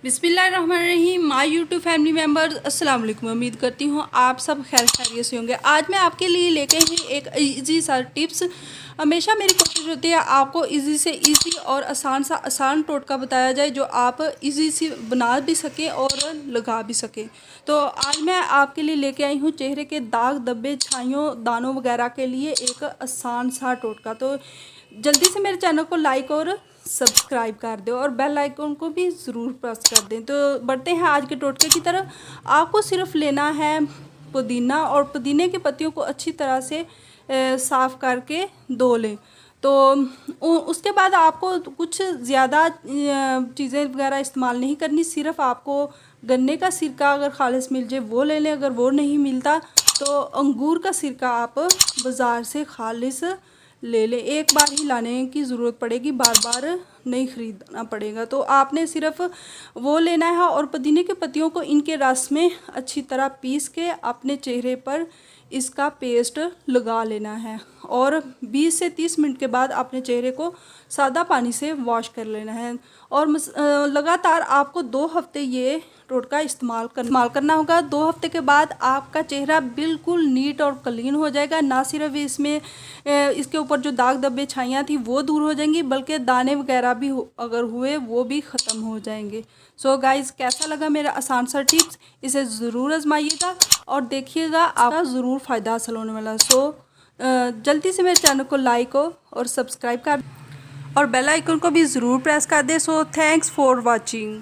बिस्मिल्लाहिर्रहमानिर्रहीम। My YouTube family members, अस्सलाम वालेकुम। उम्मीद करती हूँ आप सब खैर खैरियत से होंगे। आज मैं आपके लिए लेके ही एक इजी सा टिप्स। हमेशा मेरी कोशिश होती है आपको इजी से इजी और आसान टोटका बताया जाए जो आप इजी से बना भी सकें और लगा भी सकें। तो आज मैं आपके लिए लेके आई हूँ चेहरे के दाग धब्बे छाइयों दानों वगैरह के लिए एक आसान सा टोटका। तो जल्दी से मेरे चैनल को लाइक और सब्सक्राइब कर दो और बेल आइकन को भी ज़रूर प्रेस कर दें। तो बढ़ते हैं आज के टोटके की तरफ। आपको सिर्फ लेना है पुदीना और पुदीने की पत्तियों को अच्छी तरह से साफ़ करके धो लें। तो उसके बाद आपको कुछ ज़्यादा चीज़ें वगैरह इस्तेमाल नहीं करनी। सिर्फ आपको गन्ने का सिरका अगर खालिस मिल जाए वो ले लें। अगर वो नहीं मिलता तो अंगूर का सिरका आप बाज़ार से खालिस ले लें। एक बार ही लाने की ज़रूरत पड़ेगी, बार बार नहीं ख़रीदना पड़ेगा। तो आपने सिर्फ वो लेना है और पुदीने की पत्तियों को इनके रस में अच्छी तरह पीस के अपने चेहरे पर इसका पेस्ट लगा लेना है और 20 से 30 मिनट के बाद अपने चेहरे को सादा पानी से वॉश कर लेना है। और लगातार आपको 2 हफ्ते ये टोटका इस्तेमाल करना होगा। 2 हफ्ते के बाद आपका चेहरा बिल्कुल नीट और क्लीन हो जाएगा। ना सिर्फ इसमें इसके ऊपर जो दाग धब्बे छाइयाँ थी वो दूर हो जाएंगी, बल्कि दाने वगैरह भी अगर हुए वो भी ख़त्म हो जाएंगे। सो गाइज़, कैसा लगा मेरा आसान सा टिप्स? इसे ज़रूर आजमाइएगा और देखिएगा, आपका ज़रूर फ़ायदा हासिल होने वाला। जल्दी से मेरे चैनल को लाइक और सब्सक्राइब कर और बेल आइकन को भी ज़रूर प्रेस कर दें। So thanks for watching.